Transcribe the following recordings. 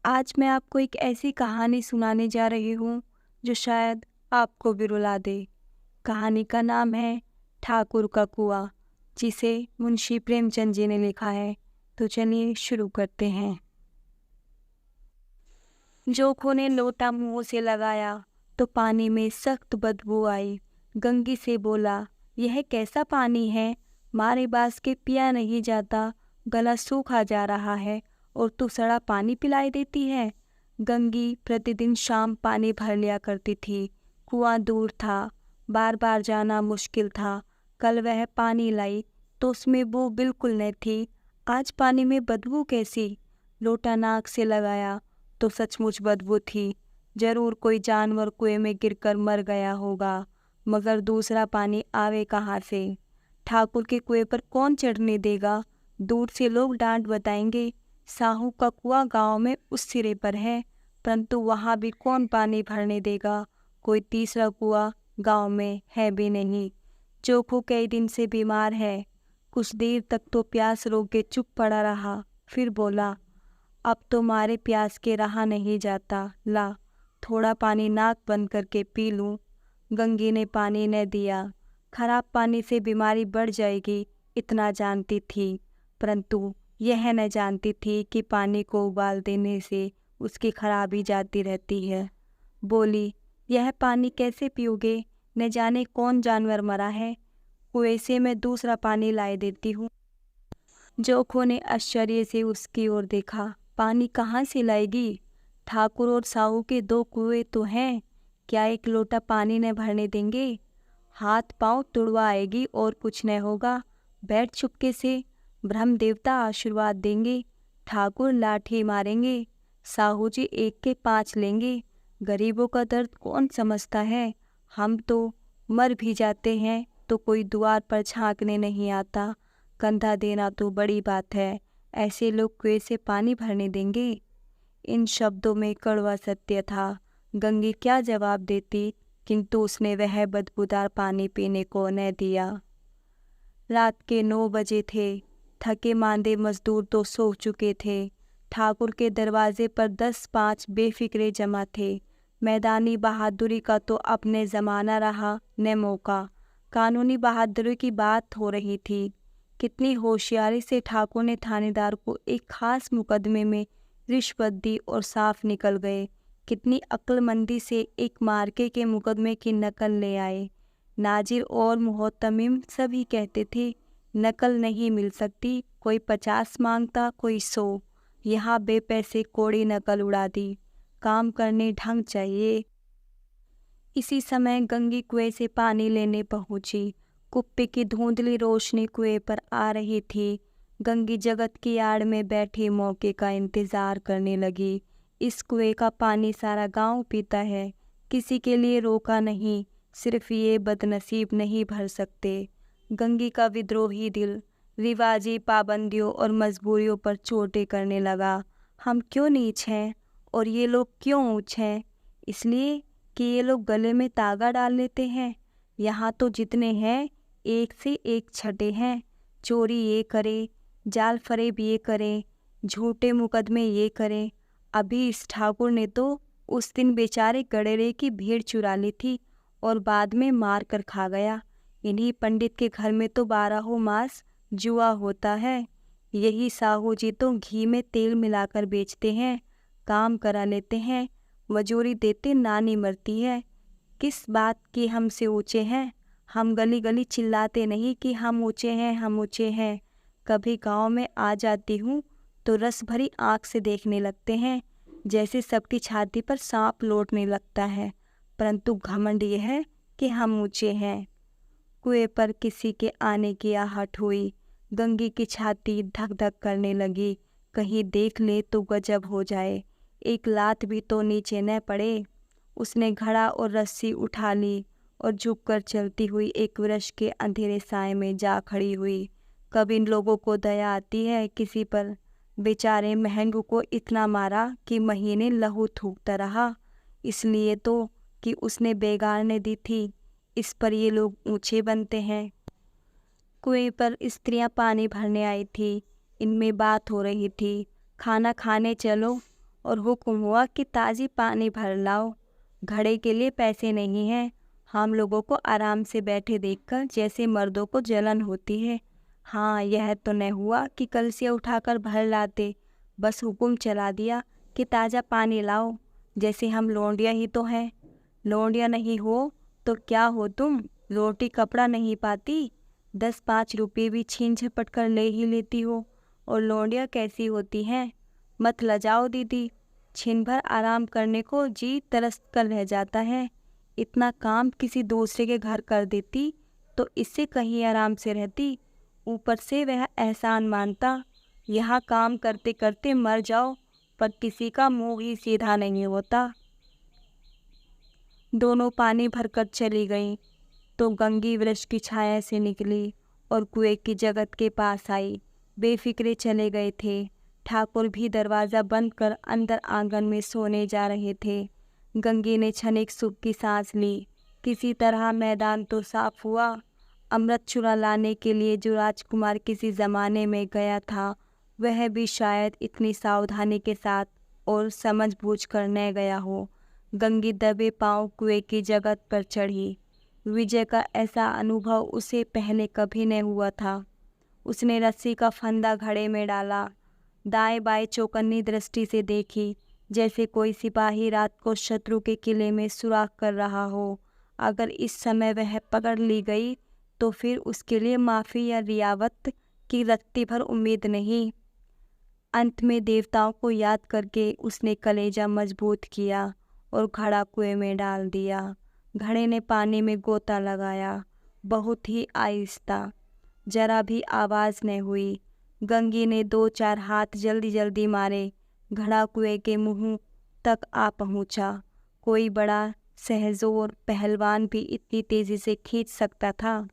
आज मैं आपको एक ऐसी कहानी सुनाने जा रही हूँ जो शायद आपको भी रुला दे। कहानी का नाम है ठाकुर का कुआं, जिसे मुंशी प्रेमचंद जी ने लिखा है। तो चलिए शुरू करते हैं। जोखों ने लोटा मुंह से लगाया तो पानी में सख्त बदबू आई। गंगी से बोला, यह कैसा पानी है? मारे बास के पिया नहीं जाता, गला सूखा जा रहा है और तू सड़ा पानी पिलाई देती है। गंगी प्रतिदिन शाम पानी भर लिया करती थी। कुआं दूर था, बार बार जाना मुश्किल था। कल वह पानी लाई तो उसमें बू बिल्कुल न थी। आज पानी में बदबू कैसी? लोटा नाक से लगाया तो सचमुच बदबू थी। जरूर कोई जानवर कुएं में गिरकर मर गया होगा, मगर दूसरा पानी आवे कहाँ से? ठाकुर के कुएं पर कौन चढ़ने देगा? दूर से लोग डांट बताएंगे। साहू का कुआं गांव में उस सिरे पर है, परंतु वहां भी कौन पानी भरने देगा? कोई तीसरा कुआं गांव में है भी नहीं। जोखू कई दिन से बीमार है। कुछ देर तक तो प्यास रोक के चुप पड़ा रहा, फिर बोला, अब तो मारे प्यास के रहा नहीं जाता। ला, थोड़ा पानी नाक बंद करके पी लूं। गंगी ने पानी न दिया। खराब पानी से बीमारी बढ़ जाएगी इतना जानती थी, परंतु यह न जानती थी कि पानी को उबाल देने से उसकी खराबी जाती रहती है। बोली, यह पानी कैसे पियोगे? न जाने कौन जानवर मरा है। कुएं से मैं दूसरा पानी लाए देती हूँ। जोखों ने आश्चर्य से उसकी ओर देखा। पानी कहाँ से लाएगी? ठाकुर और साहू के दो कुएं तो हैं, क्या एक लोटा पानी न भरने देंगे? हाथ पांव तुड़वा आएगी और कुछ न होगा। बैठ चुपके से, ब्रह्म देवता आशीर्वाद देंगे। ठाकुर लाठी मारेंगे, साहू जी एक के 5 लेंगे। गरीबों का दर्द कौन समझता है? हम तो मर भी जाते हैं तो कोई द्वार पर झांकने नहीं आता। कंधा देना तो बड़ी बात है, ऐसे लोग कुएं से पानी भरने देंगे? इन शब्दों में कड़वा सत्य था। गंगी क्या जवाब देती, किंतु उसने वह बदबूदार पानी पीने को न दिया। रात के 9 बजे थे। थके मांदे मजदूर तो सो चुके थे। ठाकुर के दरवाजे पर 10-5 बेफिक्रे जमा थे। मैदानी बहादुरी का तो अपने जमाना रहा न मौका। कानूनी बहादुरी की बात हो रही थी। कितनी होशियारी से ठाकुर ने थानेदार को एक खास मुकदमे में रिश्वत दी और साफ निकल गए। कितनी अक्लमंदी से एक मार्के के मुकदमे की नकल ले आए। नाजिर और मुहतमिम सभी कहते थे, नकल नहीं मिल सकती। कोई 50 मांगता, कोई 100। यहाँ बेपैसे कोड़ी नकल उड़ा दी। काम करने ढंग चाहिए। इसी समय गंगी कुएं से पानी लेने पहुंची। कुप्पे की धुंधली रोशनी कुएं पर आ रही थी। गंगी जगत की आड़ में बैठी मौके का इंतजार करने लगी। इस कुएं का पानी सारा गांव पीता है, किसी के लिए रोका नहीं। सिर्फ ये बदनसीब नहीं भर सकते। गंगी का विद्रोही दिल रिवाजी पाबंदियों और मजबूरियों पर चोटें करने लगा। हम क्यों नीच हैं और ये लोग क्यों ऊंच हैं? इसलिए कि ये लोग गले में तागा डाल लेते हैं। यहाँ तो जितने हैं एक से एक छठे हैं। चोरी ये करे, जाल फरेब ये करे, झूठे मुकदमे ये करें। अभी इस ठाकुर ने तो उस दिन बेचारे गडरे की भीड़ चुरा ली थी और बाद में मार कर खा गया। इन्हीं पंडित के घर में तो 12 मास जुआ होता है। यही साहू जी तो घी में तेल मिलाकर बेचते हैं, काम करा लेते हैं, मजूरी देते नानी मरती है। किस बात की हमसे ऊंचे हैं? हम गली गली चिल्लाते नहीं कि हम ऊंचे हैं, हम ऊंचे हैं। कभी गांव में आ जाती हूँ तो रस भरी आंख से देखने लगते हैं, जैसे सबकी छाती पर सांप लौटने लगता है। परंतु घमंड यह है कि हम ऊंचे हैं। कुएं पर किसी के आने की आहट हुई। गंगी की छाती धक धक करने लगी। कहीं देख ले तो गजब हो जाए, एक लात भी तो नीचे न पड़े। उसने घड़ा और रस्सी उठा ली और झुककर चलती हुई एक वृक्ष के अंधेरे साए में जा खड़ी हुई। कब इन लोगों को दया आती है किसी पर? बेचारे महंगू को इतना मारा कि महीने लहू थूकता रहा, इसलिए तो कि उसने बेगार ने दी थी। इस पर ये लोग ऊंचे बनते हैं। कुएं पर स्त्रियां पानी भरने आई थी। इनमें बात हो रही थी, खाना खाने चलो। और हुक्म हुआ कि ताज़ी पानी भर लाओ। घड़े के लिए पैसे नहीं हैं। हम लोगों को आराम से बैठे देखकर जैसे मर्दों को जलन होती है। हाँ, यह तो न हुआ कि कलसिया उठाकर भर लाते, बस हुक्म चला दिया कि ताज़ा पानी लाओ, जैसे हम लौंडिया ही तो हैं। लौंडिया नहीं हो तो क्या हो तुम? रोटी कपड़ा नहीं पाती, 10-5 रुपये भी छीन झपट कर ले ही लेती हो। और लौंडिया कैसी होती हैं? मत लजाओ दीदी, छिन भर आराम करने को जी तरस कर रह जाता है। इतना काम किसी दूसरे के घर कर देती तो इससे कहीं आराम से रहती। ऊपर से वह एहसान मानता। यहाँ काम करते करते मर जाओ, पर किसी का मुंह ही सीधा नहीं होता। दोनों पानी भरकर चली गईं तो गंगी वृक्ष की छाया से निकली और कुएं की जगत के पास आई। बेफिक्रे चले गए थे। ठाकुर भी दरवाज़ा बंद कर अंदर आंगन में सोने जा रहे थे। गंगी ने क्षणिक सुख की सांस ली। किसी तरह मैदान तो साफ हुआ। अमृत चुरा लाने के लिए जो राजकुमार किसी ज़माने में गया था, वह भी शायद इतनी सावधानी के साथ और समझ बूझ कर न गया हो। गंगी दबे पांव कुएं की जगत पर चढ़ी। विजय का ऐसा अनुभव उसे पहले कभी न हुआ था। उसने रस्सी का फंदा घड़े में डाला, दाएं बाएं चौकन्नी दृष्टि से देखी, जैसे कोई सिपाही रात को शत्रु के किले में सुराख कर रहा हो। अगर इस समय वह पकड़ ली गई तो फिर उसके लिए माफ़ी या रियावत की रत्ती भर उम्मीद नहीं। अंत में देवताओं को याद करके उसने कलेजा मजबूत किया और घड़ा कुएं में डाल दिया। घड़े ने पानी में गोता लगाया, बहुत ही आहिस्ता, जरा भी आवाज़ न हुई। गंगी ने 2-4 हाथ जल्दी जल्दी मारे। घड़ा कुएं के मुंह तक आ पहुंचा। कोई बड़ा सहजोर पहलवान भी इतनी तेजी से खींच सकता था।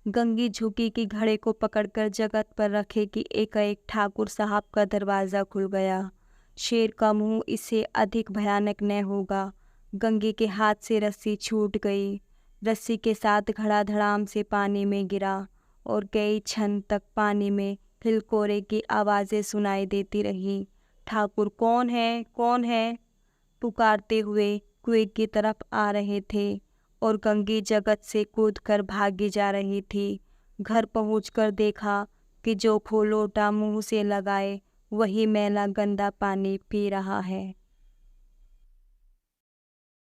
गंगी झुकी कि घड़े को पकड़कर जगत पर रखे कि एकाएक ठाकुर साहब का दरवाज़ा खुल गया। शेर का मुंह इससे अधिक भयानक न होगा। गंगी के हाथ से रस्सी छूट गई। रस्सी के साथ घड़ा धड़ाम से पानी में गिरा और कई क्षण तक पानी में हिलकोरे की आवाज़ें सुनाई देती रही। ठाकुर कौन है, कौन है? पुकारते हुए कुएं की तरफ आ रहे थे और गंगी जगत से कूदकर भागी जा रही थी। घर पहुंचकर देखा कि जो खो लोटा मुंह से लगाए वही मैला गंदा पानी पी रहा है।